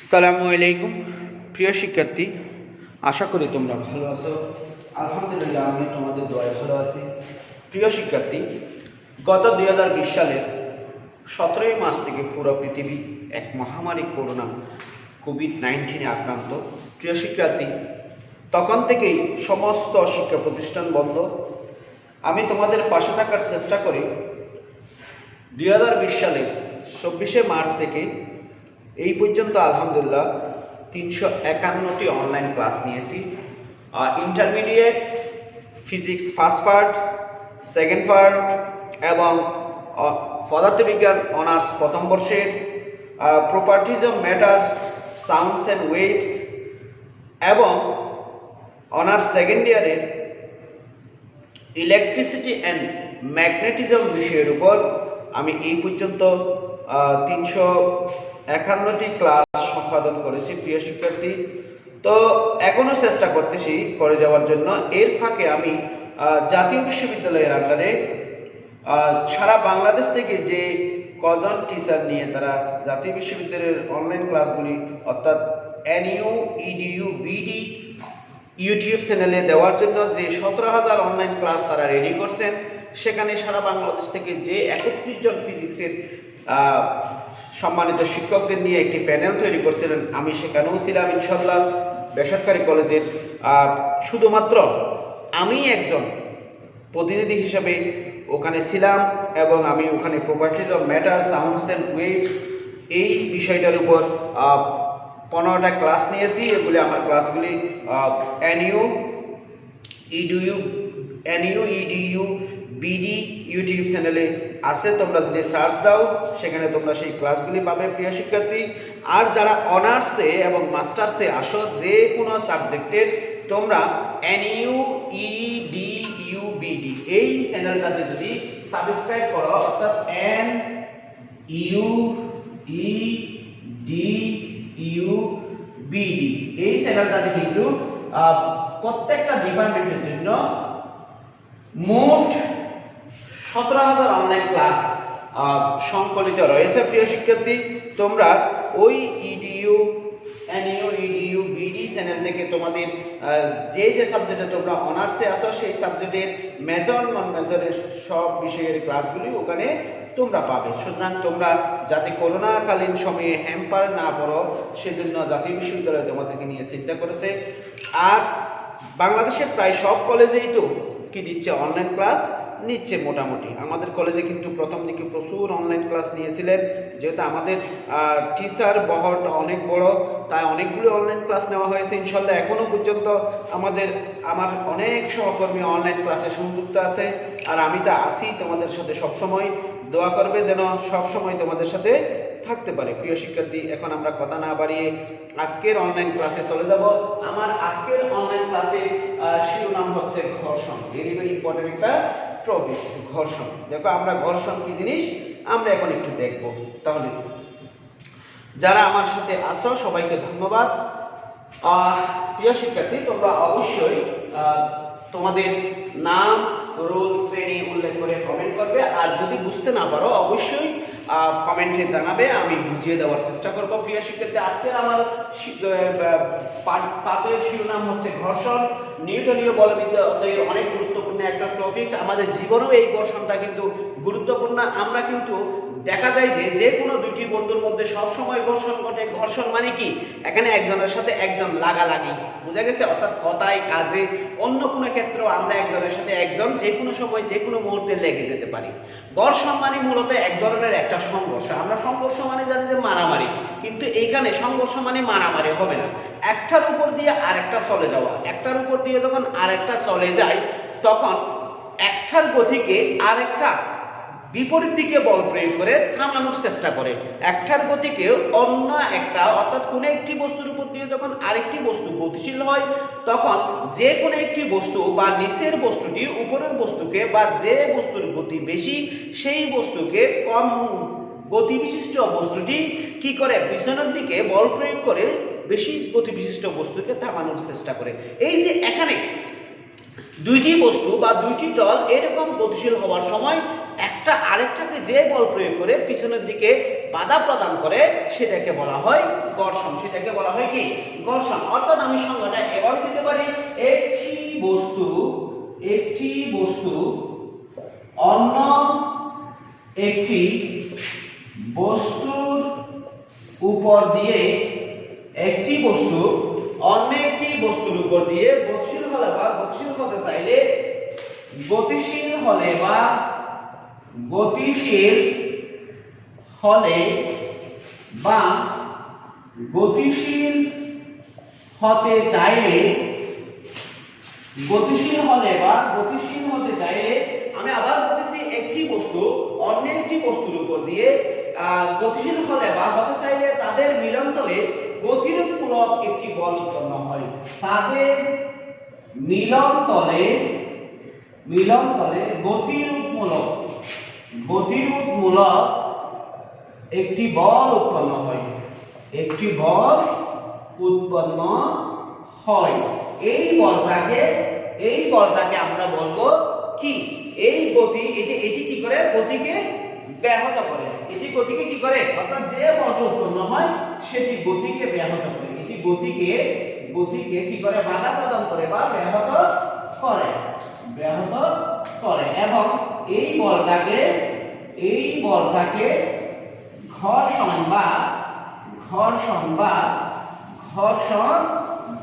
আসসালামু আলাইকুম প্রিয় শিক্ষার্থী, আশা করি তোমরা ভালো আছো। আলহামদুলিল্লাহ, আমি তোমাদের দোয়ায় ভালো আছি। প্রিয় শিক্ষার্থী, গত 2020 সালের 17ই মার্চ থেকে পুরো পৃথিবী এক মহামারী করোনা কোভিড-19 আক্রান্ত। প্রিয় শিক্ষার্থী, তখন থেকেই সমস্ত শিক্ষা প্রতিষ্ঠান বন্ধ। আমি তোমাদের পাশে থাকার চেষ্টা করি। 2020 সালের 24শে মার্চ থেকে এই পর্যন্ত আলহামদুলিল্লাহ 351টি অনলাইন ক্লাস নিয়েছি। Intermediate physics first part, second part এবং পদার্থবিজ্ঞান অনার্স প্রথম বর্ষের, properties of matter, sounds and waves এবং অনার্স সেকেন্ড ইয়ারের ইলেকট্রিসিটি অ্যান্ড ম্যাগনেটিজম বিষয়ের উপর আমি এই পর্যন্ত 351টি ক্লাস সম্পাদন করেছি। প্রিয় শিক্ষার্থী, তো এখনও চেষ্টা করতেছি করে যাওয়ার জন্য। এর ফাঁকে আমি জাতীয় বিশ্ববিদ্যালয়ের আন্ডারে সারা বাংলাদেশ থেকে যে কজন টিচার নিয়ে তারা জাতীয় বিশ্ববিদ্যালয়ের অনলাইন ক্লাসগুলি অর্থাৎ এনইউ, ইডিইউ, বিডি ইউটিউব চ্যানেলে দেওয়ার জন্য যে 17,000 অনলাইন ক্লাস তারা রেডি করছেন, সেখানে সারা বাংলাদেশ থেকে যে 31 জন ফিজিক্সের সম্মানিত শিক্ষকদের নিয়ে একটি প্যানেল তৈরি করছিলেন, আমি সেখানেও ছিলাম ইনশাল্লাহ। বেসরকারি কলেজের শুধুমাত্র আমি একজন প্রতিনিধি হিসেবে ওখানে ছিলাম এবং আমি ওখানে properties of matter, sounds and waves এই বিষয়টার উপর 15টা ক্লাস নিয়েছি। এগুলি আমার ক্লাসগুলি এনইউ, ইডিইউ, বিডি ইউটিউব চ্যানেলে আছে। তোমরা যদি সার্চ দাও সেখানে তোমরা সেই ক্লাসগুলি পাবে। প্রিয় শিক্ষার্থী, আর যারা অনার্সে এবং মাস্টার্সে আসো যে কোনো সাবজেক্টের, তোমরা এনইউ, ইডিইউ, বিডি এই চ্যানেলটাতে যদি সাবস্ক্রাইব করো, অর্থাৎ এনইউ বিডি এই চ্যানেলটাতে কিন্তু প্রত্যেকটা ডিপার্টমেন্টের জন্য মোট 17,000 অনলাইন ক্লাস সংকলিত রয়েছে। প্রিয় শিক্ষার্থী, তোমরা ওই এনইউ, ইডিইউ, বিডি চ্যানেল থেকে তোমাদের যে সাবজেক্টে তোমরা অনার্সে আসো সেই সাবজেক্টের মেজর নন মেজরের সব বিষয়ের ক্লাসগুলি ওখানে তোমরা পাবে। সুতরাং তোমরা যাতে করোনাকালীন সময়ে হ্যাম্পার না পড়ো সেজন্য জাতীয় বিশ্ববিদ্যালয় তোমাদেরকে নিয়ে চিন্তা করেছে। আর বাংলাদেশের প্রায় সব কলেজেই তো কি দিচ্ছে, অনলাইন ক্লাস নিচ্ছে মোটামুটি। আমাদের কলেজে কিন্তু প্রথম দিকে প্রচুর অনলাইন ক্লাস নিয়েছিলেন, যেহেতু আমাদের টিচার বহরটা অনেক বড়, তাই অনেকগুলো অনলাইন ক্লাস নেওয়া হয়েছে। ইনশাল্লাহ এখনও পর্যন্ত আমার অনেক সহকর্মী অনলাইন ক্লাসে সংযুক্ত আছে, আর আমি তো আছি তোমাদের সাথে সবসময়। দোয়া করবে যেন সবসময় তোমাদের সাথে থাকতে পারে। প্রিয় শিক্ষার্থী, এখন আমরা কথা না বাড়িয়ে আজকের অনলাইন ক্লাসে চলে যাব। আমার আজকের অনলাইন ক্লাসে শিরোনাম হচ্ছে ঘর্ষণ। ভেরি ভেরি ইম্পর্টেন্ট একটা টপিক, ঘর্ষণ। দেখো আমরা ঘর্ষণ কি জিনিস আমরা এখন একটু দেখব। তাহলে যারা আমার সাথে আছো সবাইকে ধন্যবাদ। প্রিয় শিক্ষার্থী, তোমরা অবশ্যই তোমাদের নাম, রোল, শ্রেণী উল্লেখ করে কমেন্ট করবে। আর যদি বুঝতে না পারো অবশ্যই কমেন্টে জানাবে, আমি বুঝিয়ে দেওয়ার চেষ্টা করব। প্রিয় শিক্ষার্থী, আজকের আমার পাঠের শিরোনাম হচ্ছে ঘর্ষণ। নিউটনীয় বলবিদ্যা অধ্যায়ের অনেক গুরুত্বপূর্ণ একটা টপিক। আমাদের জীবনেও এই ঘর্ষণটা কিন্তু গুরুত্বপূর্ণ। আমরা কিন্তু দেখা যায় যে কোনো দুটি বন্ধুর মধ্যে সবসময় ঘর্ষণ ঘটে। ঘর্ষণ মানে কি? এখানে একজনের সাথে একজন লাগালাগি, বোঝা গেছে? অর্থাৎ কথায়, কাজে, অন্য কোনো ক্ষেত্রেও আমরা একজনের সাথে একজন যে কোনো সময় যে কোনো মুহূর্তে লেগে যেতে পারি। ঘর্ষণ মানে মূলত এক ধরনের একটা সংঘর্ষ। আমরা সংঘর্ষ মানে জানি যে মারামারি, কিন্তু এইখানে সংঘর্ষ মানে মারামারি হবে না। একটার উপর দিয়ে আরেকটা চলে যাওয়া, একটার উপর দিয়ে যখন আরেকটা চলে যায় তখন একটার গতিকে আরেকটা বিপরীত দিকে বল প্রয়োগ করে থামানোর চেষ্টা করে। একটার গতিকে অন্য একটা, অর্থাৎ কোনো একটি বস্তুর উপর দিয়ে যখন আরেকটি বস্তু গতিশীল হয়, তখন যে কোনো একটি বস্তু বা নিচের বস্তুটি উপরের বস্তুকে, বা যে বস্তুর গতি বেশি সেই বস্তুকে কম গতিবিশিষ্ট বস্তুটি কি করে, পিছনের দিকে বল প্রয়োগ করে বেশি গতিবিশিষ্ট বস্তুকে থামানোর চেষ্টা করে। এই যে এখানে দুইটি বস্তু বা দুইটি তল এরকম গতিশীল হওয়ার সময় একটা আরেকটাকে যে বল প্রয়োগ করে পিছনের দিকে বাধা প্রদান করে সেটাকে বলা হয় ঘর্ষণ। সেটাকে বলা হয় কি? ঘর্ষণ। অর্থাৎ আমি সংজ্ঞাটা এবার দিতে পারি, একটি বস্তু অন্য একটি বস্তুর উপর দিয়ে অন্য একটি বস্তুর উপর দিয়ে গতিশীল হলে বা গতিশীল হতে চাইলে গতিশীল হতে চাইলে আমি আবার বলতেছি, একটি বস্তু অন্য একটি বস্তুর উপর দিয়ে গতিশীল হলে বা হতে চাইলে তাদের মিলনতলে গতিরূপমূলক একটি বল উৎপন্ন হয়। তাদের মিলনতলে গতিরূপমূলক একটি বল উৎপন্ন হয়। এই বলটাকে আমরা বলবো কি? এটি কি করে? গতিকে ব্যাহত করে। এটি গতিকে কি করে? অর্থাৎ যে বলটা উৎপন্ন হয় সেটি গতিকে ব্যাহত করে। এটি গতিকে কি করে? বাধা প্রদান করে বা ব্যাহত করে। এবং এই বলটাকে ঘর্ষণ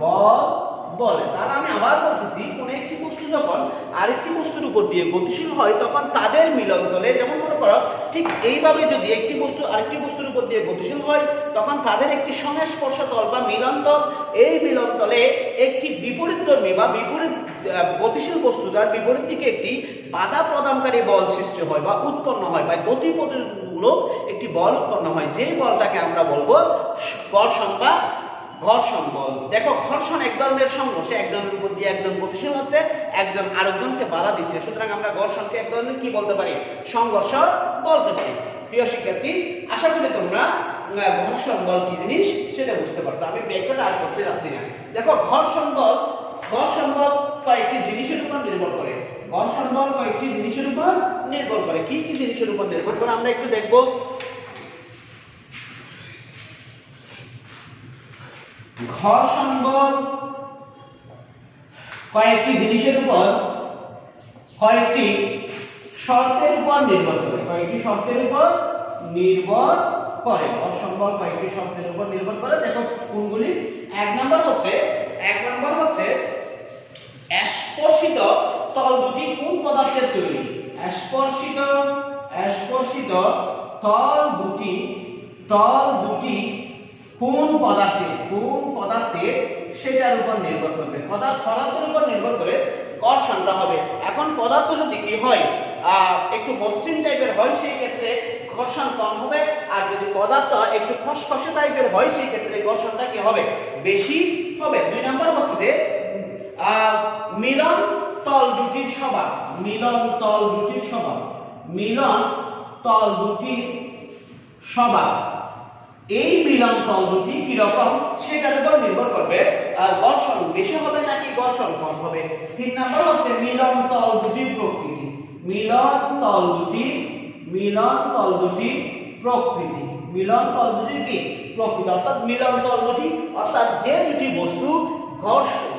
বল বলে। তাহলে আমি আবার বলতেছি, কোন একটি বস্তু যখন আরেকটি বস্তুর উপর দিয়ে গতিশীল হয় তখন তাদের মিলনতলে, যেমন মনে করো ঠিক এইভাবে যদি একটি বস্তু আরেকটি বস্তুর উপর দিয়ে গতিশীল হয় তখন তাদের একটি সংস্পর্শ তল বা মিলনতল, এই মিলনতলে একটি বিপরীতধর্মী বা বিপরীত গতিশীল বস্তু যার বিপরীত দিকে একটি বাধা প্রদানকারী বল সৃষ্টি হয় বা উৎপন্ন হয় বা গতিমূলক একটি বল উৎপন্ন হয়, যে বলটাকে আমরা বলবো ঘর্ষণ বল। দেখো, ঘর্ষণ এক ধরনের সংঘর্ষ, একজনের উপর দিয়ে একজন গতিশীল হচ্ছে, একজন আরেকজনকে বাধা দিচ্ছে। সুতরাং আমরা ঘর্ষণকে এক ধরনের কি বলতে পারি? সংঘর্ষ বলতে পারি। প্রিয় শিক্ষার্থী, আশা করি তোমরা ঘর্ষণ বল কি জিনিস সেটা বুঝতে পারছো। আমি ব্যাখ্যাটা আর করতে যাচ্ছি না। দেখো, ঘর্ষণ বল কয়েকটি জিনিসের উপর নির্ভর করে। কি কি জিনিসের উপর নির্ভর করে আমরা একটু দেখবো। ঘর্ষণ বল কয়েকটি জিনিসের উপর কয়েকটি শর্তের উপর নির্ভর করে। ঘর্ষণ বল কয়েকটি শর্তের উপর নির্ভর করে। দেখো কোনগুলি? এক নম্বর হচ্ছে স্পর্শিত তল দুটি কোন পদার্থের তৈরি? স্পর্শিত তল দুটি কোন পদার্থে সেটার উপর নির্ভর করবে। পদার্থের উপর নির্ভর করে ঘর্ষণটা হবে। এখন পদার্থ যদি কি হয়, একটু মসৃণ টাইপের হয়, সেই ক্ষেত্রে ঘর্ষণ কম হবে। আর যদি পদার্থ একটু খসখসে টাইপের হয় সেই ক্ষেত্রে ঘর্ষণটা কি হবে? বেশি হবে। দুই নম্বর হচ্ছে যে মিলন তল দুটির স্বভাব। এই মিলন তল দুটি কি রকম সেটার উপর নির্ভর করবে ঘর্ষণ বেশি হবে নাকি ঘর্ষণ কম হবে। তিন নম্বর হচ্ছে মিলন তল দুটির প্রকৃতি। অর্থাৎ যে দুটি বস্তু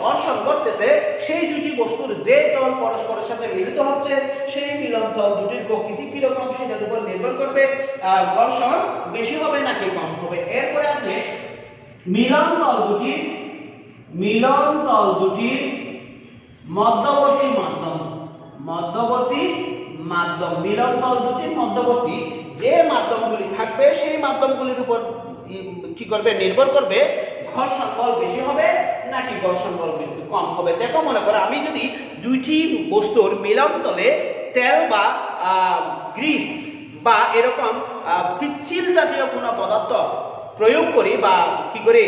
ঘর্ষণ করতেছে সেই দুটি বস্তুর যে তল পরস্পরের সাথে মিলিত হচ্ছে সেই মিলন তল দুটির প্রকৃতি কিরকম সেটার উপর নির্ভর করবে ঘর্ষণ বেশি হবে নাকি কম হবে। এরপরে আছে মিলন তল দুটির মধ্যবর্তী মাধ্যম। মিলন তল দুটির মধ্যবর্তী যে মাধ্যমগুলি থাকবে সেই মাধ্যমগুলির উপর কি করবে? নির্ভর করবে ঘর্ষণ বল বেশি হবে নাকি ঘর্ষণ বল কম হবে। দেখো, মনে করো আমি যদি দুইটি বস্তুর মিলনতলে তেল বা গ্রিস বা এরকম পিচ্ছিল জাতীয় কোনো পদার্থ প্রয়োগ করি বা কি করে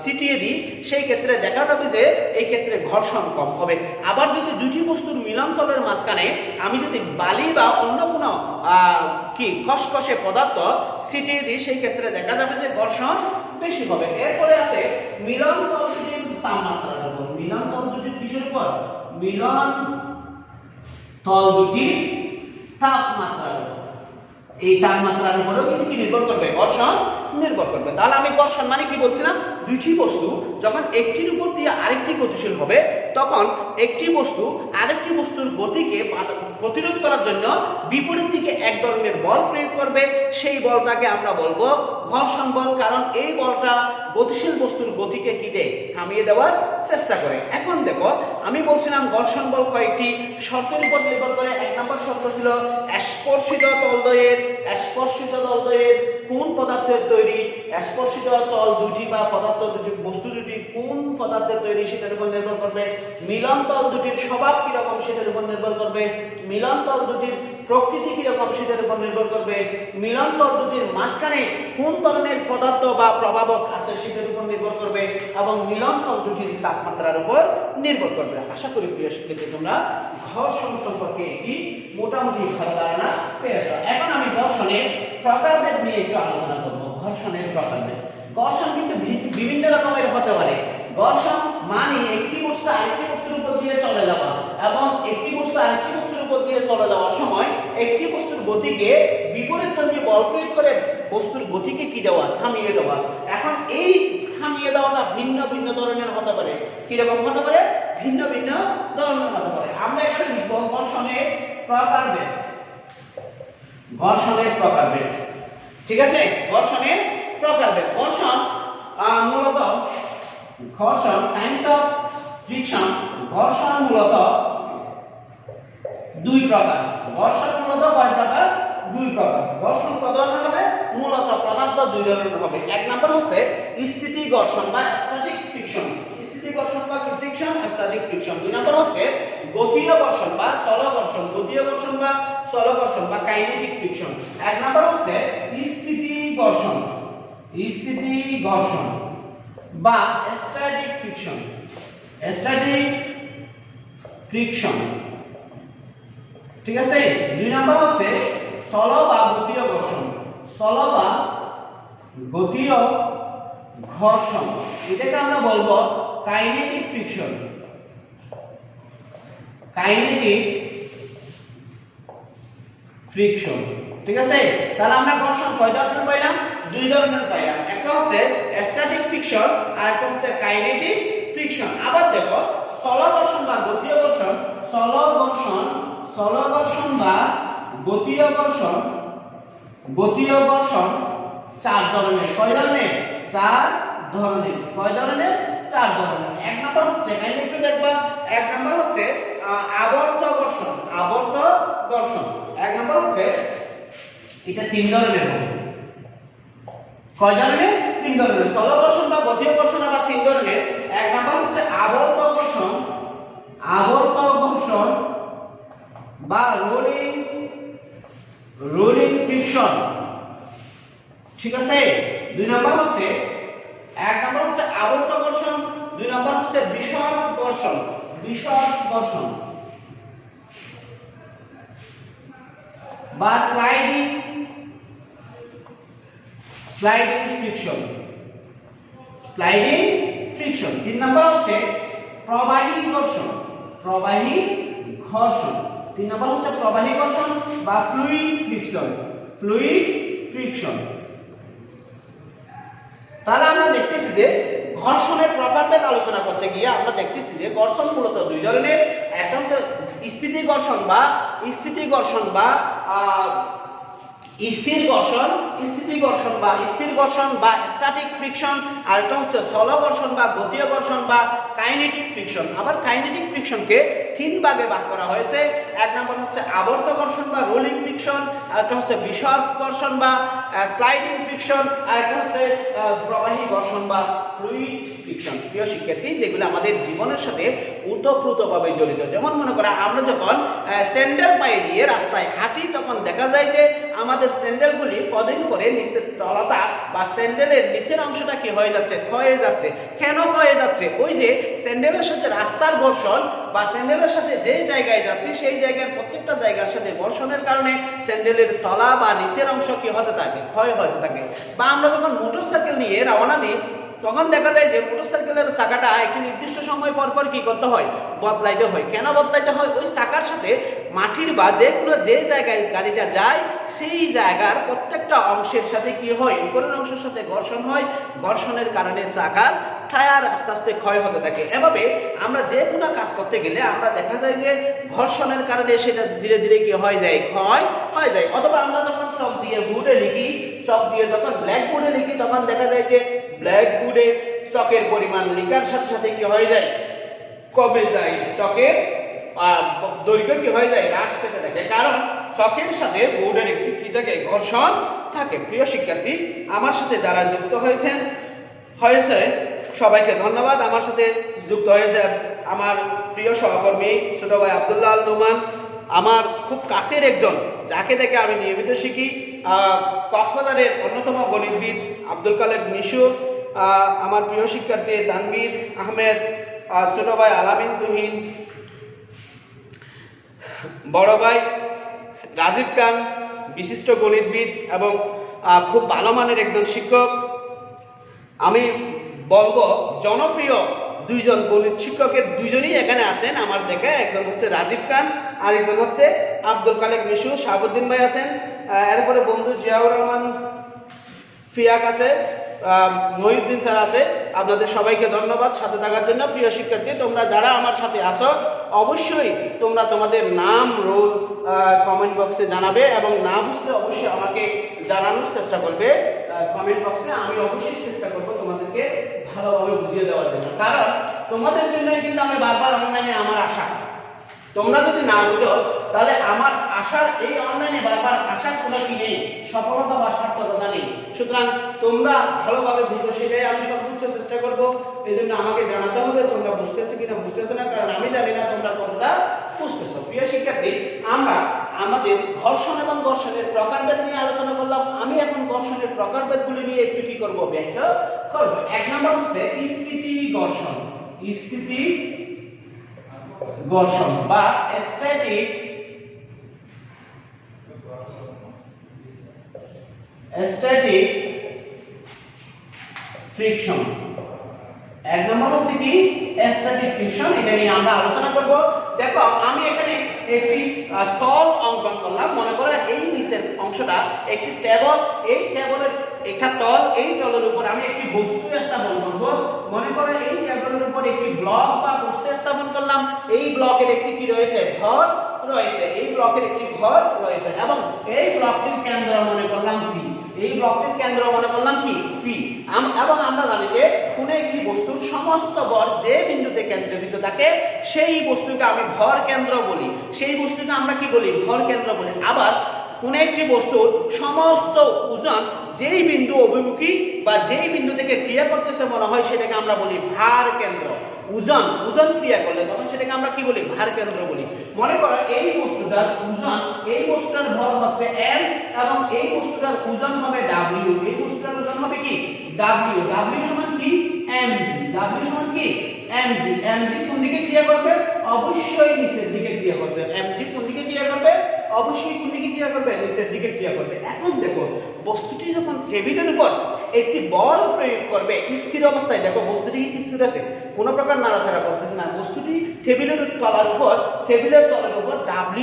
ছিটিয়ে দিই, সেই ক্ষেত্রে দেখা যাবে যে এই ক্ষেত্রে ঘর্ষণ কম হবে। আবার যদি দুটি বস্তুর মিলনতলের মাঝখানে আমি যদি বালি বা অন্য কোনো খসখসে পদার্থ ছিটিয়ে দিই সেই ক্ষেত্রে দেখা যাবে যে ঘর্ষণ বেশি হবে। এরপরে আছে মিলন তল দুটির তাপমাত্রার উপর। মিলন তল দুটির কিসের উপর? মিলন তল দুটির তাপমাত্রার উপর। এই তাপমাত্রার উপরেও কিন্তু কি নির্ভর করবে, ঘর্ষণ নির্ভর করবে। তাহলে আমি ঘর্ষণ মানে কি বলছিলাম, দুইটি বস্তু যখন একটির উপর দিয়ে আরেকটি গতিশীল হবে তখন একটি বস্তু আরেকটি বস্তুর গতিকে প্রতিরোধ করার জন্য বিপরীত দিকে এক ধরনের বল প্রয়োগ করবে, সেই বলটাকে আমরা বলবো ঘর্ষণ বল। কারণ এই বলটা গতিশীল বস্তুর গতিকে কি দেয়, থামিয়ে দেওয়ার চেষ্টা করে। এখন দেখো আমি বলছিলাম ঘর্ষণ বল কয়েকটি শর্তের উপর নির্ভর করে। এক নম্বর শর্ত ছিল স্পর্শিত তলদ্বয়ের কোন পদার্থের তৈরি, স্পর্শিত তল দুটি বা পদার্থ দুটি, বস্তু দুটি কোন পদার্থের তৈরি সেটার উপর নির্ভর করবে। মিলন তল দুটির স্বভাব কিরকম সেটার উপর নির্ভর করবে। মিলন তল দুটির প্রকৃতি কিরকম সেটার উপর নির্ভর করবে। মিলন তল দুটির মাঝখানে কোন ধরনের পদার্থ বা প্রভাবক আছে সেটার উপর নির্ভর করবে এবং মিলন তল দুটির তাপমাত্রার উপর নির্ভর করবে। আশা করি প্রিয় শিক্ষার্থী তোমরা ঘর্ষণ সম্পর্কে একটি মোটামুটি ভালো ধারণা পেয়েছো। এখন আমি ঘর্ষণের প্রকারভেদ নিয়ে একটু আলোচনা করব। ঘর্ষণের প্রকারভেদ, ঘর্ষণ কিন্তু বিভিন্ন রকমের হতে পারে। ঘর্ষণ মানে একটি বস্তু আরেকটি বস্তুর উপর দিয়ে চলে যাওয়া, এবং একটি বস্তু আরেকটি বস্তুর উপর দিয়ে চলে যাওয়ার সময় একটি বস্তুর গতিকে বিপরীতধর্মী বল প্রয়োগ করে বস্তুর গতিকে কি দেওয়া, থামিয়ে দেওয়া। এখন এই থামিয়ে দেওয়াটা ভিন্ন ভিন্ন ধরনের হতে পারে। কিরকম হতে পারে, ভিন্ন ভিন্ন ধরনের হতে পারে। আমরা একটা লিখব ঘর্ষণের প্রকারভেদ। ঘর্ষণের প্রকারভেদ, ঠিক আছে, ঘর্ষণের প্রকারভেদ। ঘর্ষণ মূলত ঘর্ষণ টাইমস অফ ফ্রিকশন, ঘর্ষণ মূলত দুই প্রকার। ঘর্ষণ মূলত কয় প্রকার, দুই প্রকার। ঘর্ষণ কত ধরনের হবে, মূলত প্রধানত দুই ধরনের হবে। এক নম্বর হচ্ছে স্থিতি ঘর্ষণ বা স্ট্যাটিক ফ্রিকশন, স্থিতি ঘর্ষণ বা ফ্রিকশন, স্ট্যাটিক ফ্রিকশন। দুই নম্বর হচ্ছে গতীয় ঘর্ষণ বা চল ঘর্ষণ, গতীয় ঘর্ষণ বা চল ঘর্ষণ বা কাইনেটিক ফ্রিকশন। এক নম্বর হচ্ছে স্থিতি ঘর্ষণ, স্থিতি ঘর্ষণ বা স্ট্যাটিক ফ্রিকশন, স্ট্যাটিক ফ্রিকশন, ঠিক আছে। দুই নম্বর হচ্ছে চল বা গতীয় ঘর্ষণ, চল বা গতীয় ঘর্ষণ, এটাকে আমরা বলবো কাইনেটিক ফ্রিকশন, কাইনেটিক ফ্রিকশন, ঠিক আছে। তাহলে আমরা ঘর্ষণ কয় ধরনের পাইলাম, দুই ধরনের পাইলাম। একটা হচ্ছে স্ট্যাটিক ফ্রিকশন আর একটা হচ্ছে কাইনেটিক ফ্রিকশন। আবার দেখো চল ঘর্ষণ বা গতীয় ঘর্ষণ, চল ঘর্ষণ, চল ঘর্ষণ বা গতীয় ঘর্ষণ, গতীয় ঘর্ষণ চার ধরনের। কয় ধরনের, চার ধরনের। কয় ধরনের, চার ধরনের। এক নম্বর হচ্ছে এখানে একটু দেখবা, এক নম্বর হচ্ছে আবর্ত ঘর্ষণ, আবর্ত ঘর্ষণ। এক নম্বর হচ্ছে এটা তিন ধরনের হবে। কয় ধরনের, তিন ধরনের। চল ঘর্ষণ বা গতীয় ঘর্ষণ আবার তিন ধরনের। এক নম্বর হচ্ছে আবর্ত ঘর্ষণ, আবর্ত ঘর্ষণ বা রোলিং, রোলিং ফ্রিকশন, ঠিক আছে। দুই নম্বর হচ্ছে, এক নম্বর হচ্ছে আবর্ত ঘর্ষণ, দুই নম্বর হচ্ছে বিষম ঘর্ষণ, বিষম ঘর্ষণ বা sliding, sliding friction, sliding friction. তিন নম্বর হচ্ছে প্রবাহী ঘর্ষণ, প্রবাহী ঘর্ষণ। তিন নম্বর হচ্ছে প্রবাহী ঘর্ষণ বা ফ্লুইড ফ্রিকশন, ফ্লুইড ফ্রিকশন। তাহলে আমরা দেখতেছি যে ঘর্ষণের প্রকারভেদ আলোচনা করতে গিয়ে আমরা দেখতেছি যে ঘর্ষণ মূলত দুই ধরনের। একটা হচ্ছে স্থিতি ঘর্ষণ বা স্থিতি ঘর্ষণ বা স্থির ঘর্ষণ, স্থিতি ঘর্ষণ বা স্থির ঘর্ষণ বা স্ট্যাটিক ফ্রিকশন। আর এটা হচ্ছে চল ঘর্ষণ বা গতীয় ঘর্ষণ বা কাইনেটিক ফ্রিকশন। আবার কাইনেটিক ফ্রিকশনকে তিন ভাগে ভাগ করা হয়েছে। এক নম্বর হচ্ছে আবর্ত ঘর্ষণ বা রোলিং ফ্রিকশন, আর একটা হচ্ছে বিষম ঘর্ষণ বা স্লাইডিং ফ্রিকশন, আর একটা হচ্ছে প্রবাহী ঘর্ষণ বা ফ্লুইড ফ্রিকশন। প্রিয় শিক্ষার্থী, যেগুলো আমাদের জীবনের সাথে ওতপ্রোতভাবে জড়িত। যেমন মনে করো আমরা যখন স্যান্ডেল পায়ে দিয়ে রাস্তায় হাঁটি তখন দেখা যায় যে আমাদের স্যান্ডেলগুলি কদিন করে নিচের তলাটা বা স্যান্ডেলের নিচের অংশটা কি হয়ে যাচ্ছে, ক্ষয়ে যাচ্ছে। কেন ক্ষয়ে যাচ্ছে, ওই যে স্যান্ডেলের সাথে রাস্তার ঘর্ষণ বা স্যান্ডেলের সাথে যে জায়গায় যাচ্ছে সেই জায়গার প্রত্যেকটা জায়গার সাথে ঘর্ষণের কারণে স্যান্ডেলের তলা বা নিচের অংশ কি হতে থাকে, ক্ষয় হতে থাকে। বা আমরা যখন মোটরসাইকেল নিয়ে রওনা দিই তখন দেখা যায় যে মোটরসাইকেলের চাকাটা একটি নির্দিষ্ট সময় পর পর কি করতে হয়, বদলাইতে হয়। কেন বদলাইতে হয়? ওই চাকার সাথে মাটির বা যে জায়গায় গাড়িটা যায় সেই জায়গার প্রত্যেকটা অংশের সাথে কি হয়, উপরের অংশের সাথে ঘর্ষণ হয়, ঘর্ষণের কারণে চাকার টায়ার আস্তে আস্তে ক্ষয় হতে থাকে। এভাবে আমরা যে কোনো কাজ করতে গেলে আমরা দেখা যায় যে ঘর্ষণের কারণে সেটা ধীরে ধীরে কি হয়ে যায়, ক্ষয় হয়ে যায়। অথবা আমরা যখন চক দিয়ে বোর্ডে লিখি, চক দিয়ে যখন ব্ল্যাক বোর্ডে লিখি, তখন দেখা যায় যে ব্ল্যাক বোর্ডে চকের পরিমাণ লেখার সাথে সাথে কি হয়ে যায়, কমে যায়, চকের দৈর্ঘ্য কি হয়ে যায়, হ্রাস পেতে থাকে। কারণ চকের সাথে বোর্ডের একটি কি থাকে, ঘর্ষণ থাকে। প্রিয় শিক্ষার্থী, আমার সাথে যারা যুক্ত হয়েছে সবাইকে ধন্যবাদ। আমার সাথে যুক্ত হয়েছে আমার প্রিয় সহকর্মী ছোট ভাই আব্দুল্লাহ আল নোমান, আমার খুব কাছের একজন, যাকে দেখে আমি নিয়মিত শিখি, কক্সবাজারের অন্যতম গণিতবিদ আব্দুল কালেক মিশু, আমার প্রিয় শিক্ষার্থী তানভীর আহমেদ, ছোট ভাই আলামিন তুহিন, বড় ভাই রাজীব খান, বিশিষ্ট গণিতবিদ এবং খুব ভালো মানের একজন শিক্ষক। আমি বলবো জনপ্রিয় দুইজন গণিত শিক্ষকের দুইজনই এখানে আছেন আমার দেখে, একজন হচ্ছে রাজীব খান আর একজন হচ্ছে আব্দুল কালেক মিশু। শাহাবুদ্দিন ভাই আছেন, এরপরে বন্ধু জিয়াউর রহমান ফিয়াক আছে, মহিউদ্দিন স্যার আছে। আপনাদের সবাইকে ধন্যবাদ সাথে থাকার জন্য। প্রিয় শিক্ষার্থী, তোমরা যারা আমার সাথে আছো অবশ্যই তোমরা তোমাদের নাম, রোল কমেন্ট বক্সে জানাবে এবং না বুঝলে অবশ্যই আমাকে জানানোর চেষ্টা করবে কমেন্ট বক্সে। আমি অবশ্যই চেষ্টা করব তোমাদেরকে ভালোভাবে বুঝিয়ে দেওয়ার জন্য, কারণ তোমাদের জন্যই কিন্তু আমি বারবার অনলাইনে আমার আশা। তোমরা যদি না বুঝো তাহলে আমার আশার, এই অনলাইনে বারবার আশার কোনো কি নেই, সফলতা বা সার্থকতা নেই। সুতরাং তোমরা ভালোভাবে বুঝো, সেটাই আমি সর্বোচ্চ চেষ্টা করব। এই জন্য আমাকে জানাতে হবে তোমরা বুঝতেছো কিনা, বুঝতেছো না, কারণ আমি জানি না তোমরা কতটা বুঝতেছো। প্রিয় শিক্ষার্থী, আমরা আমাদের ঘর্ষণ এবং ঘর্ষণের প্রকারভেদ নিয়ে আলোচনা করলাম। আমি এখন ঘর্ষণের প্রকারভেদগুলি নিয়ে একটু কি করব, ব্যাখ্যা করব। এক নম্বর হচ্ছে স্থিতি ঘর্ষণ, স্থিতি ঘর্ষণ বা স্ট্যাটিক ফ্রিকশন। এক নম্বর হচ্ছে কি, স্ট্যাটিক ফ্রিকশন। এটা নিয়ে আমরা আলোচনা করব। দেখো, আমি এখানে একটি তল অঙ্কন করলাম। মনে করো এই নিচের অংশটা একটি টেবল, এই টেবলের একটা তল, এই তলের উপর আমি একটি বস্তু স্থাপন করব। মনে করো এই টেবলের উপর একটি ব্লক বা বস্তু স্থাপন করলাম। এই ব্লকের একটি কি রয়েছে, ভর রয়েছে, এই ব্লকের একটি ভর রয়েছে এবং এই ব্লকটির কেন্দ্র মনে করলাম পি। এই ব্লকটির কেন্দ্র মনে করলাম কি, পি। এবং আমরা জানি যে কোনো একটি বস্তুর সমস্ত ভর যে বিন্দুতে কেন্দ্রীভূত থাকে সেই বস্তুকে আমি ভর কেন্দ্র বলি, সেই বস্তুকে আমরা কি বলি, ভর কেন্দ্র বলি। আবার কোনো একটি বস্তুর সমস্ত ওজন যেই বিন্দু অভিমুখী বা যেই বিন্দু থেকে ক্রিয়া করতেছে মনে হয় সেটাকে আমরা বলি ভার কেন্দ্র। ওজন ক্রিয়া করলে তখন সেটাকে আমরা কি বলি, ভার কেন্দ্র বলি। মনে করো এই বস্তুটার ওজন, এই বস্তুটার ভর হচ্ছে m এবং এই বস্তুটার ওজন হবে w। এই বস্তুটার ওজন হবে কি, w। w সমান কি, mg। w সমান কি, mg। mg কোন দিকে ক্রিয়া করবে, অবশ্যই নিচের দিকে ক্রিয়া করবে। mg কোন দিকে ক্রিয়া করবে, অবশ্যই কোন দিকে ক্রিয়া করবে, নিচের দিকে ক্রিয়া করবে। এখন দেখো, বস্তুটি যখন টেবিলের উপর একটি বল প্রয়োগ করবে স্থির অবস্থায়, দেখো বস্তুটি স্থির আছে, কোনো প্রকার নাড়াচাড়া করতেছে না। বস্তুটি টেবিলের তলার উপর, টেবিলের তলার উপর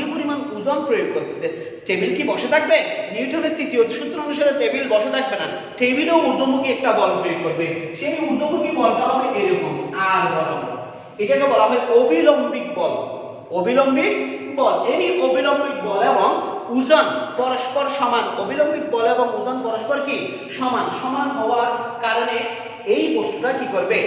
w পরিমাণ ওজন প্রয়োগ করতেছে। টেবিল কি বসে থাকবে? নিউটনের তৃতীয় সূত্র অনুসারে টেবিল বসে থাকবে না, টেবিলও ঊর্ধ্বমুখী একটা বল প্রয়োগ করবে। সেই ঊর্ধ্বমুখী বলটা হবে এরকম আর বরাবর। এটাকে বলা হয় অবিলম্বিক বল। অবিলম্বিক বল, এই অবিলম্বিক বল এবং ওজন পরস্পর সমান। অবিলম্বিক বল এবং ওজন পরস্পর কি, সমান। সমান হওয়ার কারণে এই বস্তুটা কি করবে,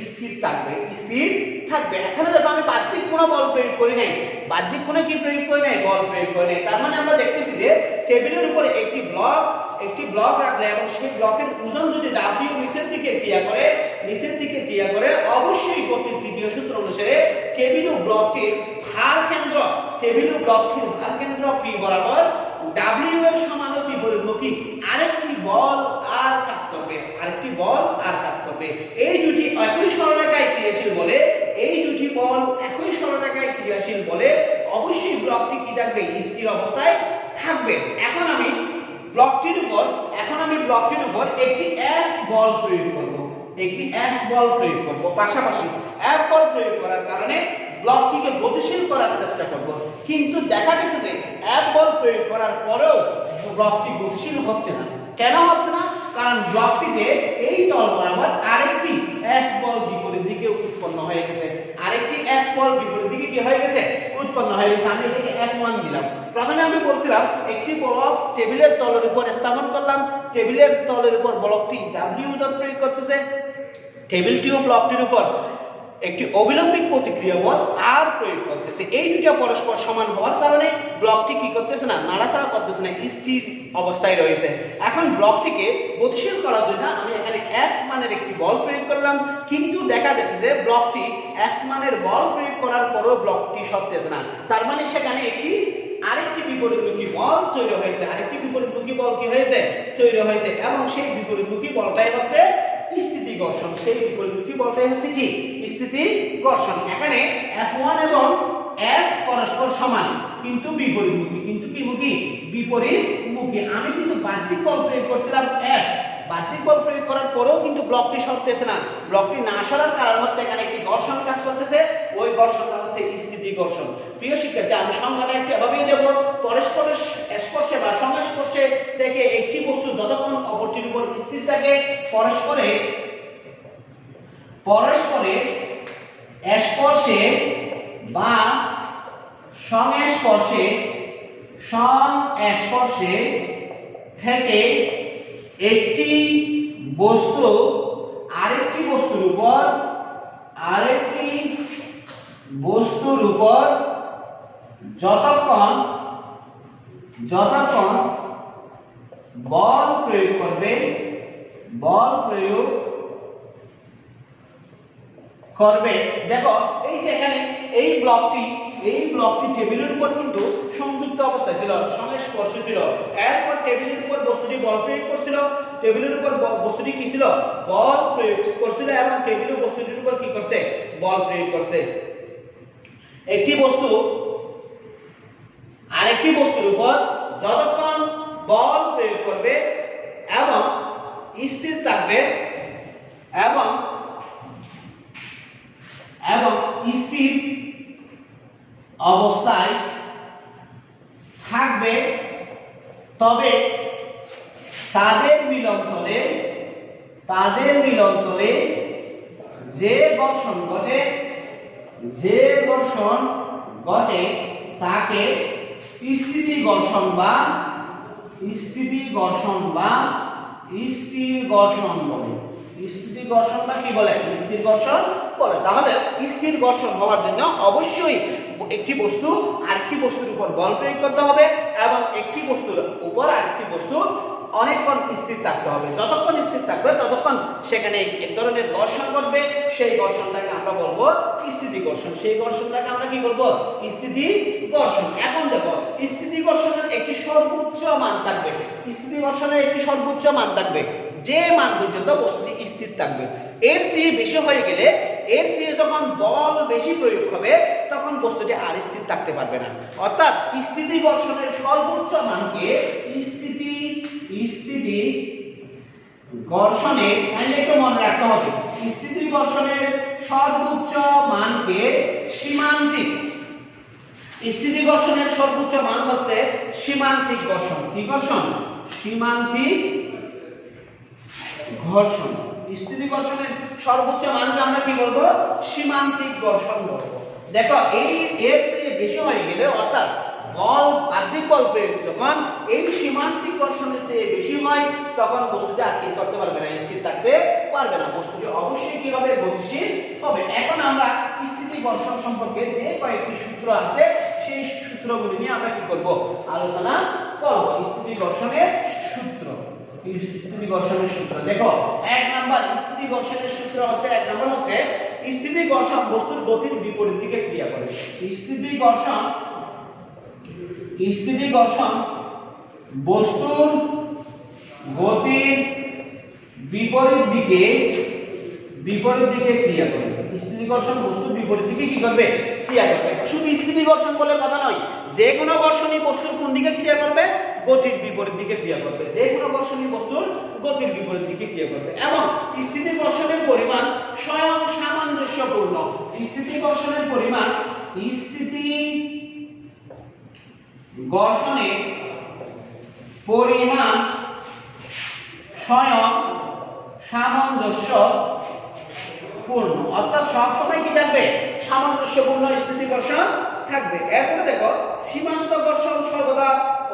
স্থির থাকবে, স্থির থাকবে। এখানে দেখো আমি বাহ্যিক কোনো বল প্রয়োগ করি নাই, বাহ্যিক কোনো কি প্রয়োগ করি নাই, বল প্রয়োগ করি নাই। তার মানে আমরা দেখতেছি যে টেবিলের উপরে একটি ব্লক রাখলে এবং সেই ব্লকের ওজন যদি w নিচের দিকে ক্রিয়া করে অবশ্যই গতির তৃতীয় সূত্র অনুসারে টেবিল ও ব্লকটির ভার কেন্দ্র, p বরাবর w এর সমান বিপরীতমুখী আরেকটি বল আর কাজ করবে। এই দুটি একই সরলরেখায় ক্রিয়াশীল বলে, অবশ্যই ব্লকটি কি থাকবে, স্থির অবস্থায় থাকবে। এখন আমি ব্লকটির উপর একটি F বল প্রয়োগ করব। একটি F বল প্রয়োগ করব, পাশাপাশি F বল প্রয়োগ করার কারণে ব্লকটিকে গতিশীল করার চেষ্টা করব, কিন্তু দেখা গেছে যে F বল প্রয়োগ করার পরেও ব্লকটি গতিশীল হচ্ছে না। কেন হচ্ছে না? কারণ ব্লকটিতে এই তল বরাবর আরেকটি F বল বিপরীত দিকে উৎপন্ন হয়ে গেছে, আরেকটি F বল বিপরীত দিকে কি হয়ে গেছে? উৎপন্ন হয়ে গেছে। আমি এটাকে F1 দিলাম। প্রথমে আমি বলছিলাম একটি ব্লক টেবিলের তলের উপর স্থাপন করলাম, টেবিলের তলের উপর ব্লকটি W ওজন প্রয়োগ করতেছে, টেবিলটিও ব্লকটির উপর একটি অবিলম্বিক প্রতিক্রিয়া বল আর প্রয়োগ করতেছে। এই দুটো পরস্পর সমান হওয়ার কারণে ব্লকটি কি করতেছে না? নাড়াচাড়া করতেছে না, স্থির অবস্থায় রয়েছে। এখন ব্লকটিকে গতিশীল করার জন্য আমি এখানে F মানের একটি বল প্রয়োগ করলাম, কিন্তু দেখা গেছে যে ব্লকটি F মানের বল প্রয়োগ করার পরেও ব্লকটি সরতেছে না। তার মানে সেখানে আরেকটি বিপরীতমুখী বল তৈরি হয়েছে, আরেকটি বিপরীতমুখী বল কি হয়েছে? তৈরি হয়েছে, এবং সেই বিপরীতমুখী বলটাই হচ্ছে স্থিতি ঘর্ষণ। সেই বিপরীতমুখী বলটাই হচ্ছে কি? স্থিতি ঘর্ষণ। এখানে F1 এবং F পরস্পর সমান, কিন্তু বিপরীতমুখী। কিন্তু কি মুখী? বিপরীতমুখী। আমি কিন্তু বাহ্যিক বল প্রয়োগ করছিলাম F, বাহ্যিক বল প্রয়োগ করার পরেও কিন্তু ব্লকটি সরতেছে না। ব্লকটি না সরার কারণ হচ্ছে এখানে একটি ঘর্ষণ কাজ করতেছে, ওই ঘর্ষণটা হচ্ছে স্থিতি ঘর্ষণ। প্রিয় শিক্ষার্থী, আমি সংজ্ঞাটা একটু এভাবেই দেব। পরস্পরের স্পর্শে বা সংস্পর্শে থেকে একটি বস্তু যতক্ষণ অপরটির উপর স্থির থাকে, পরস্পরে স্পর্শে বা সংস্পর্শে থেকে একটি বস্তু আরেকটি বস্তুর উপর যতক্ষণ বল প্রয়োগ করবে। দেখো এই যে এখানে এই ব্লকটি টেবিলের উপর কিন্তু সংযুক্ত অবস্থায় ছিল, সংস্পর্শে ছিল। এরপর টেবিলের উপর বস্তুটি বল প্রয়োগ করছিল, টেবিলের উপর বস্তুটি কি ছিল? বল প্রয়োগ করছিল, এবং টেবিলের বস্তুটির উপর কি করছে? বল প্রয়োগ করছে। একটি বস্তু আরেকটি বস্তুর উপর যতক্ষণ বল প্রয়োগ করবে এবং স্থির থাকবে এবং স্থির অবস্থায় থাকবে, তবে তাদের মিলনতলে যে ঘর্ষণ ঘটে তাকে স্থিতি ঘর্ষণ বা স্থির ঘর্ষণ বলে। স্থির ঘর্ষণটা কি বলে? স্থির ঘর্ষণ বলে। তাহলে স্থির ঘর্ষণ হওয়ার জন্য অবশ্যই একটি বস্তু আরেকটি বস্তুর উপর বল প্রয়োগ করতে হবে, এবং একটি বস্তুর উপর আরেকটি বস্তু অনেকক্ষণ স্থির থাকতে হবে। যতক্ষণ স্থির থাকবে ততক্ষণ সেখানে এক ধরনের ঘর্ষণ ঘটবে, সেই ঘর্ষণটাকে আমরা বলবো স্থিতি ঘর্ষণ। সেই ঘর্ষণটাকে আমরা কি বলবো? স্থিতি ঘর্ষণ। এখন দেখো, স্থিতি ঘর্ষণের একটি সর্বোচ্চ মান থাকবে, স্থিতি ঘর্ষণের একটি সর্বোচ্চ মান থাকবে, যে মান পর্যন্ত বস্তুটি স্থির থাকবে। এর চেয়ে বেশি হয়ে গেলে, এর চেয়ে যখন বল বেশি প্রয়োগ হবে, তখন বস্তুটি আর স্থির থাকতে পারবে না। অর্থাৎ স্থিতি ঘর্ষণের সর্বোচ্চ মানকে স্থিতি ঘর্ষণের একটু মনে রাখতে হবে। স্থিতি ঘর্ষণের সর্বোচ্চ মানকে সীমান্তিক, স্থিতি ঘর্ষণের সর্বোচ্চ মান হচ্ছে সীমান্তিক ঘর্ষণ। কি ঘর্ষণ? সীমান্তিক ঘর্ষণ। স্থিতি ঘর্ষণের সর্বোচ্চ মানকে আমরা কি বলবো? সীমান্তিক ঘর্ষণ বলবো। দেখো এর চেয়ে বেশি হয়ে গেলে, অর্থাৎ বল বাহ্যিক বল প্রয়োগ যখন এই সীমান্তিক ঘর্ষণের চেয়ে বেশি হয়, তখন বস্তুটি আর কি করতে পারবে না? স্থির থাকতে পারবে না। বস্তুটি অবশ্যই কি হবে? গতিশীল হবে। এখন আমরা স্থিতি ঘর্ষণ সম্পর্কে যে কয়েকটি সূত্র আছে, সেই সূত্রগুলি নিয়ে আমরা কি করব? আলোচনা করব। স্থিতি ঘর্ষণের সূত্র। স্থিতি ঘর্ষণের সূত্র দেখো, এক নাম্বার স্থিতি ঘর্ষণের সূত্র হচ্ছে, এক নাম্বার হচ্ছে স্থিতি ঘর্ষণ বস্তুর গতির বিপরীত দিকে ক্রিয়া করে। স্থিতি ঘর্ষণ বস্তুর গতির বিপরীত দিকে ক্রিয়া করে। স্থিতি ঘর্ষণ বস্তুর বিপরীত দিকে কি করবে? ক্রিয়া করবে। শুধু স্থিতি ঘর্ষণ বলে কথা নয়, যে কোনো ঘর্ষণই বস্তুর কোন দিকে ক্রিয়া করবে? গতির বিপরীত দিকে ক্রিয়া করবে। যে কোনো ঘর্ষণই বস্তুর গতির বিপরীত দিকে ক্রিয়া করবে। এবং স্থিতি ঘর্ষণের পরিমাণ স্বয়ং সামঞ্জস্যপূর্ণ। স্থিতি ঘর্ষণের পরিমাণ স্থিতি ঘর্ষণের পরিমাণ স্বয়ং সামঞ্জস্যপূর্ণ, অর্থাৎ সবসময় কি থাকবে? সামঞ্জস্যপূর্ণ স্থিতি ঘর্ষণ থাকবে। এরপরে দেখো সীমাস্থ ঘর্ষণ সর্বদা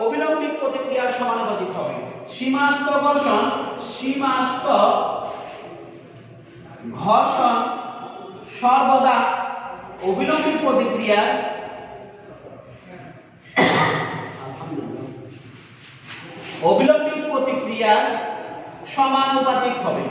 অবিলম্বিক প্রতিক্রিয়ার সমানুপাতিক হবে। সীমাস্থ ঘর্ষণ সর্বদা অবিলম্বিক প্রতিক্রিয়ার সমানুপাতিক হবে।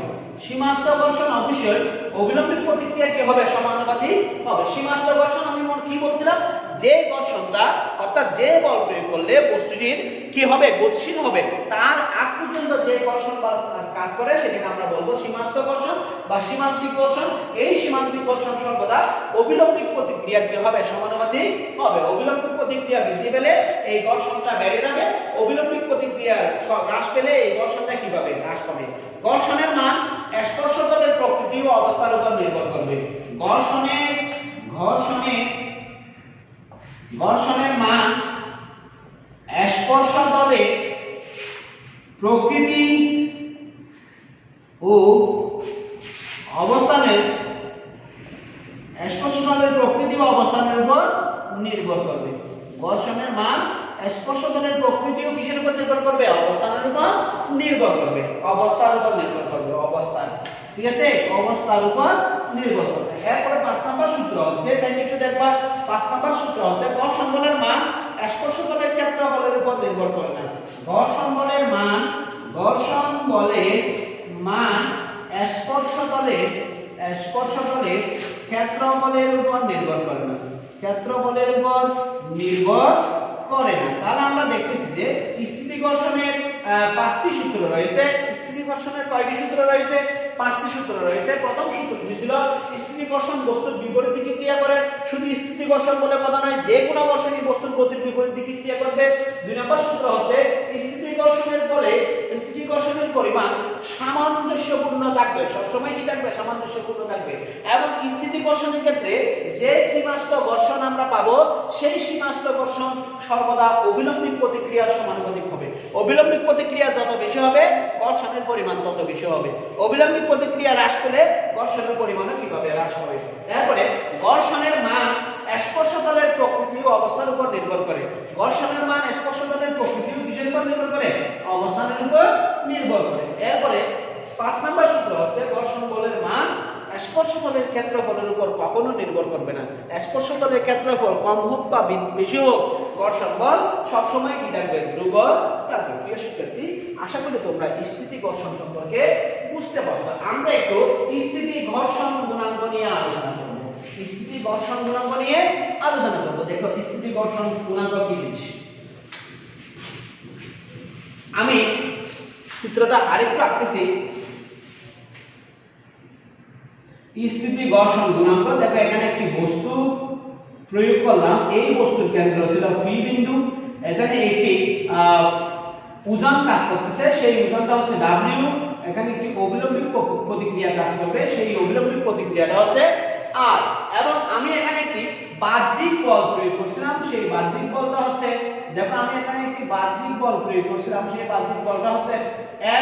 সীমাস্থ ঘর্ষণ অবশ্যই অবিলম্বিক প্রতিক্রিয়া কি হবে? সমানুপাতিক হবে। সীমাস্থ ঘর্ষণ আমি কি বলছিলাম? যে ঘর্ষণটা অর্থাৎ যে বল প্রয়োগ করলে বস্তুটির কি হবে? গতিশীল হবে, তার আগ পর্যন্ত যে ঘর্ষণ কাজ করে সেটাকে আমরা বলবো সীমাস্থ ঘর্ষণ বা সীমান্তিক ঘর্ষণ। এই সীমান্তিক ঘর্ষণ সর্বদা অবিলম্বিক প্রতিক্রিয়া কি হবে? সমানুপাতিক হবে। অবিলম্বিক প্রতিক্রিয়া বৃদ্ধি পেলে এই ঘর্ষণটা বেড়ে যাবে, অবিলম্বিক প্রতিক্রিয়া হ্রাস পেলে এই ঘর্ষণটা কিভাবে হ্রাস পাবে। ঘর্ষণের মান স্পর্শতলের প্রকৃতি ও অবস্থার উপর নির্ভর করবে। ঘর্ষণের মান স্পর্শতলের প্রকৃতি ও অবস্থানের উপর নির্ভর করবে। ঘর্ষণের মান স্পর্শতলের প্রকৃতি ও কিসের উপর নির্ভর করবে? অবস্থানের উপর নির্ভর করবে। অবস্থার উপর নির্ভর করবে। অবস্থান, ঠিক আছে? অবস্থার উপর নির্ভর করবে। এরপরে 5 নম্বর সূত্র হচ্ছে, তাই একটু দেখবা 5 নম্বর সূত্র হচ্ছে ঘর্ষণ বলের মান স্পর্শতলের ক্ষেত্রফলের উপর নির্ভর করে না। ঘর্ষণ বলের মান স্পর্শতলের ক্ষেত্রফলের উপর নির্ভর করে না। ক্ষেত্রফলের উপর নির্ভর করে না। তাহলে আমরা দেখতেছি যে স্থিতি ঘর্ষণের 5টি সূত্র রয়েছে। স্থিতি ঘর্ষণের কয়টি সূত্র রয়েছে? 5টি সূত্র রয়েছে। প্রথম সূত্রটি ছিল স্থিতি ঘর্ষণ বস্তুর বিপরীত দিকে ক্রিয়া করে। শুধু স্থিতি ঘর্ষণ বলে কথা নয়, যে কোনো ঘর্ষণই বস্তুর গতির বিপরীত দিকে ক্রিয়া করবে। 2 নম্বর সূত্র হচ্ছে স্থিতি ঘর্ষণের ফলে স্থিতি ঘর্ষণের পরিমাণ সামঞ্জস্যপূর্ণ থাকবে। সবসময় কি থাকবে? সামঞ্জস্যপূর্ণ থাকবে। এবং স্থিতি ঘর্ষণের ক্ষেত্রে যে সীমাস্থ ঘর্ষণ আমরা পাবো, সেই সীমাস্থ ঘর্ষণ সর্বদা অবিলম্বিক প্রতিক্রিয়ার সমানুপাতিক হবে। অবিলম্বিক প্রতিক্রিয়া যত বেশি হবে, ঘর্ষণের পরিমাণ তত বেশি হবে। অবিলম্বিক প্রতিক্রিয়া হ্রাস পেলে ঘর্ষণের পরিমাণও কিভাবে হ্রাস হবে। এরপরে ঘর্ষণের মান স্পর্শতলের প্রকৃতি ও অবস্থার উপর নির্ভর করে। ঘর্ষণের মান স্পর্শতলের প্রকৃতি ও কিসের উপর নির্ভর করে? অবস্থানের উপর নির্ভর করে। এরপরে 5 নম্বর সূত্র হচ্ছে ঘর্ষণ বলের মান স্পর্শতলের ক্ষেত্রফলের উপর কখনো নির্ভর করবে না। স্পর্শতলের ক্ষেত্রফল কম হোক বা বেশি হোক, ঘর্ষণ বল সবসময় কি থাকবে? ধ্রুব থাকবে। প্রিয় শিক্ষার্থী, আশা করি তোমরা স্থিতি ঘর্ষণ সম্পর্কে বুঝতে পারছো। আমরা একটু স্থিতি ঘর্ষণ গুণাঙ্ক নিয়ে আলোচনা করব। স্থিতি ঘর্ষণ গুণাঙ্ক নিয়ে আলোচনা করব। দেখো স্থিতি ঘর্ষণ গুণাঙ্ক কি জিনিস। আমি সূত্রটা আরেকটু আঁকতেছি। স্থিতি ঘর্ষণ গুণাঙ্ক, দেখো এখানে একটি বস্তু প্রয়োগ করলাম। এই বস্তুর কেন্দ্র ছিল পি বিন্দু। এখানে একটি ওজন কাজ করতেছে, সেই ওজনটা হচ্ছে W। এখানে একটি অবিলম্বিক প্রতিক্রিয়া কাজ করবে, সেই অবিলম্বিক প্রতিক্রিয়াটা হচ্ছে R। এবং আমি এখানে একটি বাহ্যিক বল প্রয়োগ করছিলাম, সেই বাহ্যিক বলটা হচ্ছে, দেখো আমি এখানে একটি বাহ্যিক বল প্রয়োগ করছিলাম, সেই বাহ্যিক বলটা হচ্ছে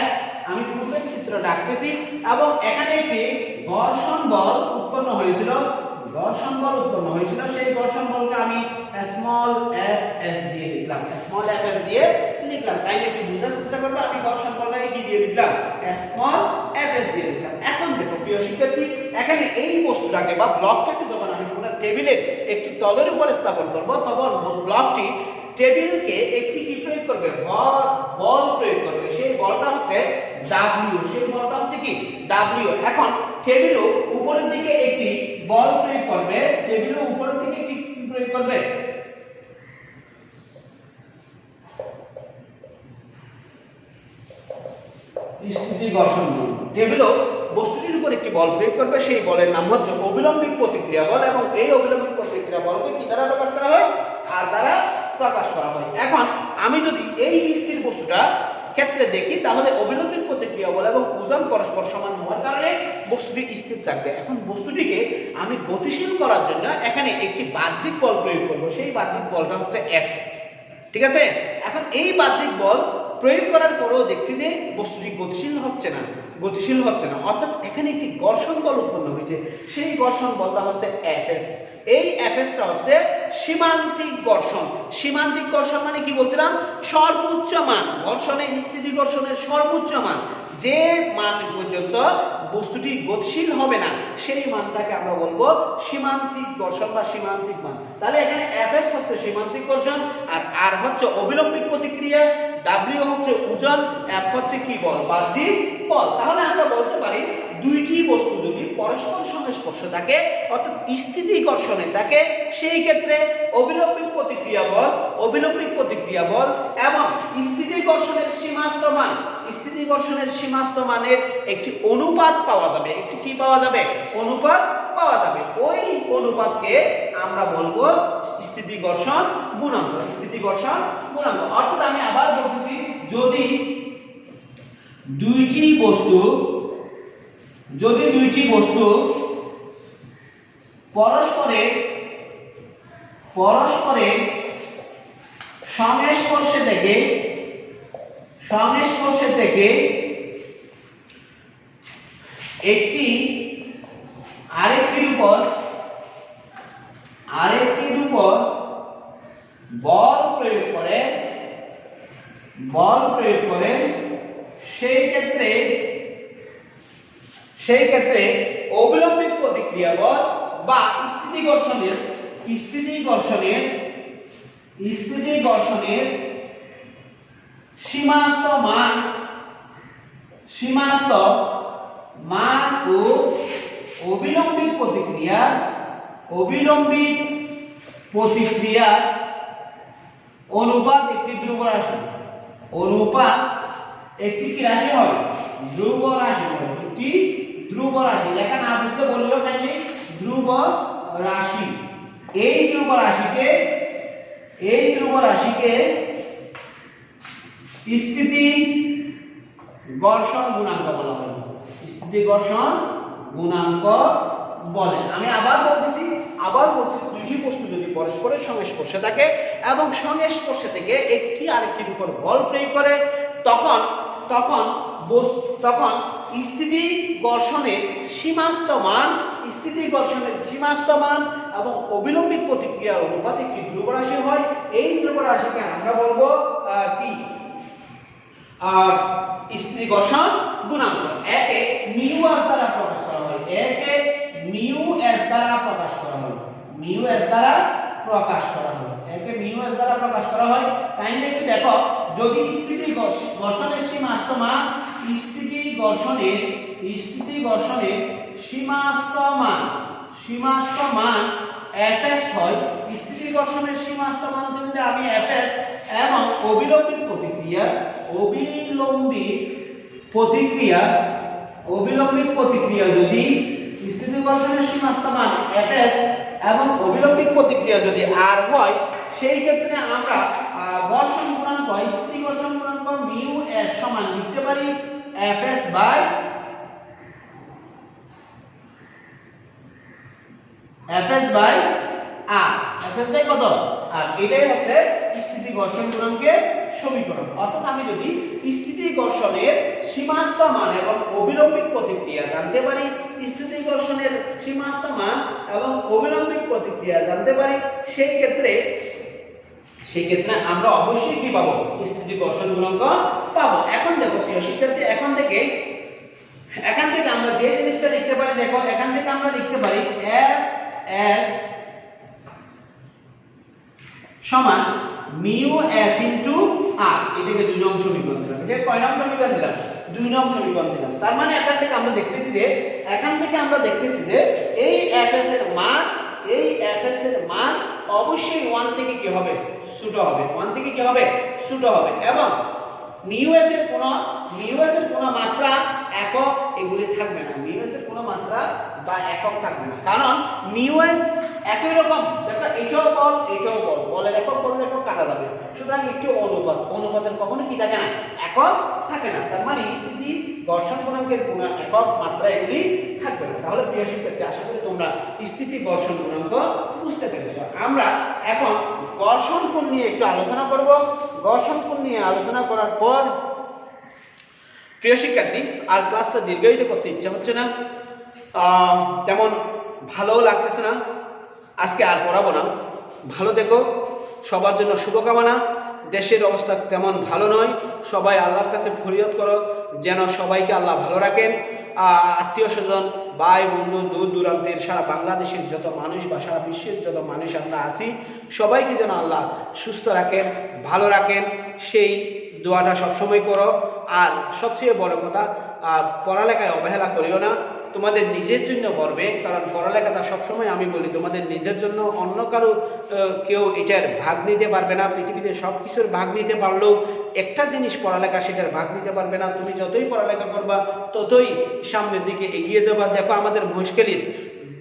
F। আমি পূর্বের চিত্রটা আঁকতেছি। এবং এখানে একটি ঘর্ষণ বল উৎপন্ন হয়েছিল, সেই ঘর্ষণ বলকে আমি স্মল fs দিয়ে লিখলাম। তাই একটু বোঝার চেষ্টা করবে, আমি ঘর্ষণ বলটাকে কি দিয়ে লিখলাম? স্মল fs দিয়ে লিখলাম। এখন দেখো প্রিয় শিক্ষার্থী, এখানে এই বস্তুটাকে বা ব্লকটাকে যখন আমি কোনো টেবিলের একটি তলের উপর স্থাপন করব, তখন ব্লকটি টেবিলকে একটি কি প্রয়োগ করবে? বল প্রয়োগ করবে। সেই বলটা হচ্ছে W। সেই বলটা হচ্ছে কি? W। এখন টেবিলও উপরের দিকে একটি বল প্রয়োগ করবে। টেবিলও উপরের দিকে একটি প্রয়োগ করবে স্থিতি ঘর্ষণ বল। টেবিলও বস্তুটির উপর একটি বল প্রয়োগ করবে, সেই বলের নাম হচ্ছে অবিলম্বিক প্রতিক্রিয়া বল। এবং এই অবিলম্বিক প্রতিক্রিয়া বলকে কি দ্বারা প্রকাশ করা হয়? আর দ্বারা প্রকাশ করা হয়। এখন আমি যদি এই স্থির বস্তুটা ক্ষেত্রে দেখি তাহলে অবিলম্বিত প্রতিক্রিয়া বল এবং ওজন পরস্পর সমান হওয়ার কারণে বস্তুটি স্থির থাকবে। এখন বস্তুটিকে আমি গতিশীল করার জন্য এখানে একটি বাহ্যিক বল প্রয়োগ করব, সেই বাহ্যিক বলটা হচ্ছে F। ঠিক আছে, এখন এই বাহ্যিক বল প্রয়োগ করার পরেও দেখছি যে বস্তুটি গতিশীল হচ্ছে না, অর্থাৎ এখানে একটি ঘর্ষণ বল উৎপন্ন হয়েছে, সেই ঘর্ষণ বলটা হচ্ছে Fs। এই Fsটা হচ্ছে সীমান্তিক ঘর্ষণ। সীমান্তিক ঘর্ষণ মানে কি বলছিলাম, সর্বোচ্চ মান ঘর্ষণের, স্থিতি ঘর্ষণের সর্বোচ্চ মান, যে মান পর্যন্ত বস্তুটি গতিশীল হবে না সেই মানটাকে আমরা বলবো সীমান্তিক ঘর্ষণ বা সীমান্তিক মান। তাহলে এখানে Fs হচ্ছে সীমান্তিক ঘর্ষণ, আর R হচ্ছে অবিলম্বিত প্রতিক্রিয়া, W হচ্ছে ওজন, F হচ্ছে কি বল, বাহ্যিক বল। তাহলে আমরা বলতে পারি দুইটি বস্তু যদি পরস্পর সংস্পর্শ থাকে অর্থাৎ স্থিতি ঘর্ষণে থাকে, সেই ক্ষেত্রে অবিলম্বিত প্রতিক্রিয়া বল এবং স্থিতি ঘর্ষণের সীমাস্থ মানের একটি অনুপাত পাওয়া যাবে। একটি কি পাওয়া যাবে, অনুপাত পাওয়া যাবে। ওই অনুপাতকে আমরা বলবো স্থিতি ঘর্ষণ গুণাঙ্ক। অর্থাৎ আমি আবার বলতেছি, যদি দুইটি বস্তু পরস্পরে সংস্পর্শে থেকে একটি আরেকটির উপর বল প্রয়োগ করে সেই ক্ষেত্রে অবিলম্বিত প্রতিক্রিয়া বল বা স্থিতি ঘর্ষণের সীমাস্থ মান ও অবিলম্বিত প্রতিক্রিয়ার অনুপাত একটি ধ্রুব রাশি। একটি কি রাশি হবে, ধ্রুব রাশি হবে, একটি ধ্রুব রাশি। লেখা না বুঝতে বললেও কাজে ধ্রুব রাশি। এই ধ্রুব রাশিকে স্থিতি ঘর্ষণ গুণাঙ্ক বলা হয়। বলে। আমি আবার বলছি দুইটি বস্তু যদি পরস্পরের সংস্পর্শে থাকে এবং সংস্পর্শে থেকে একটি আরেকটির উপর বল প্রয়োগ করে, তখন স্থিতি ঘর্ষণের সীমাস্থ মান এবং অবিলম্বিত প্রতিক্রিয়ার অনুপাতে কি ধ্রুব রাশি হয়। এই ধ্রুব রাশিকে আমরা বলবো কি, স্থিতি ঘর্ষণ গুণাঙ্ক। একে মিউ এস দ্বারা প্রকাশ করা হয়। কাইন্ডলি একটু দেখো, যদি স্থিতি ঘর্ষণের সীমাস্থ মান Fs হয়, স্থিতি ঘর্ষণের সীমাস্থ মান যদি আমি Fs এবং অবিলম্বিত প্রতিক্রিয়া যদি স্থিতি ঘর্ষণের সীমাস্থ মান Fs এবং অবিলম্বিত প্রতিক্রিয়া যদি R হয়, সেই ক্ষেত্রে আমরা ঘর্ষণ গুণাঙ্ক, স্থিতি ঘর্ষণ গুণাঙ্ক মিউ s সমান লিখতে পারি Fs by R। Fs by কত, আর এটাই হচ্ছে স্থিতি ঘর্ষণ গুণাঙ্কের সমীকরণ। অর্থাৎ আমি যদি স্থিতি ঘর্ষণের সীমাস্থ মান এবং অবিলম্বিত প্রতিক্রিয়া জানতে পারি, সেই ক্ষেত্রে আমরা অবশ্যই কি পাবো, স্থিতি ঘর্ষণ গুণাঙ্ক পাবো। এখন দেখো প্রিয় শিক্ষার্থী, এখান থেকে আমরা যে জিনিসটা লিখতে পারি, দেখো এখান থেকে আমরা লিখতে পারি Fs সমান মিউ s ইনটু r। এটাকে 2 নং সমীকরণ দিলাম। এটা কয় নং সমীকরণ দিলাম, 2 নং সমীকরণ দিলাম। তার মানে এখান থেকে আমরা দেখতেছি যে এই Fs এর মান অবশ্যই 1 থেকে কি হবে, ছোট হবে, এবং মিউ s এর কোন মাত্রা একক এগুলি থাকবে না, মিউ এর কোনো মাত্রা বা একক থাকবে না, কারণ মিউ এস একই রকম। দেখো এটাও বল এটাও বল, বলের একক বলের একক কাটা যাবে, সুতরাং একটু অনুপাত, অনুপাতের কখনো কি থাকে না, একক থাকে না। তার মানে স্থিতি ঘর্ষণ গুণাঙ্কের একক মাত্রা এগুলি থাকবে না। তাহলে প্রিয় শিক্ষার্থী, আশা করি তোমরা স্থিতি ঘর্ষণ গুণাঙ্ক বুঝতে পেরেছো। আমরা এখন ঘর্ষণ কোণ নিয়ে একটু আলোচনা করব। ঘর্ষণ কোণ নিয়ে আলোচনা করার পর প্রিয় শিক্ষার্থী, আর ক্লাসটা দীর্ঘায়িত করতে ইচ্ছা হচ্ছে না, তেমন ভালোও লাগতেছে না, আজকে আর পড়াবো না। ভালো দেখো, সবার জন্য শুভকামনা। দেশের অবস্থা তেমন ভালো নয়, সবাই আল্লাহর কাছে ফরিয়াদ করো যেন সবাইকে আল্লাহ ভালো রাখেন। আত্মীয় স্বজন, ভাই বন্ধু, দূর দূরান্তের সারা বাংলাদেশের যত মানুষ বা সারা বিশ্বের যত মানুষ আমরা আছি, সবাইকে যেন আল্লাহ সুস্থ রাখেন, ভালো রাখেন, সেই দোয়াটা সবসময় করো। আর সবচেয়ে বড় কথা, পড়ালেখায় অবহেলা করিও না, তোমাদের নিজের জন্য পড়বে, কারণ পড়ালেখাটা সবসময় আমি বলি তোমাদের নিজের জন্য, অন্য কারো কেউ এটার ভাগ নিতে পারবে না। পৃথিবীতে সব কিছুর ভাগ নিতে পারলেও একটা জিনিস পড়ালেখা, সেটার ভাগ নিতে পারবে না। তুমি যতই পড়ালেখা করবা ততই সামনের দিকে এগিয়ে যাবা। দেখো আমাদের মহেশখালীর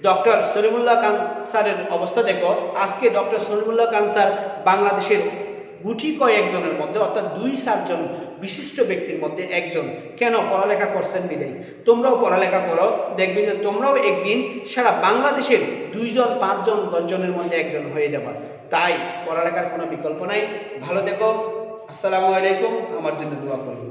ডক্টর সলিমুল্লাহ খান স্যারের অবস্থা দেখো। আজকে ডক্টর সলিমুল্লাহ খান স্যার বাংলাদেশের গুটি কয়েকজনের মধ্যে, অর্থাৎ 2-4 জন বিশিষ্ট ব্যক্তির মধ্যে একজন। কেন? পড়ালেখা করছেন বিদায়। তোমরাও পড়ালেখা করো, দেখবে যে তোমরাও একদিন সারা বাংলাদেশের 2 জন, 5 জন, 10 জনের মধ্যে একজন হয়ে যাবা। তাই পড়ালেখার কোনো বিকল্প নাই। ভালো দেখো। আসসালামু আলাইকুম। আমার জন্য দোয়া করবেন।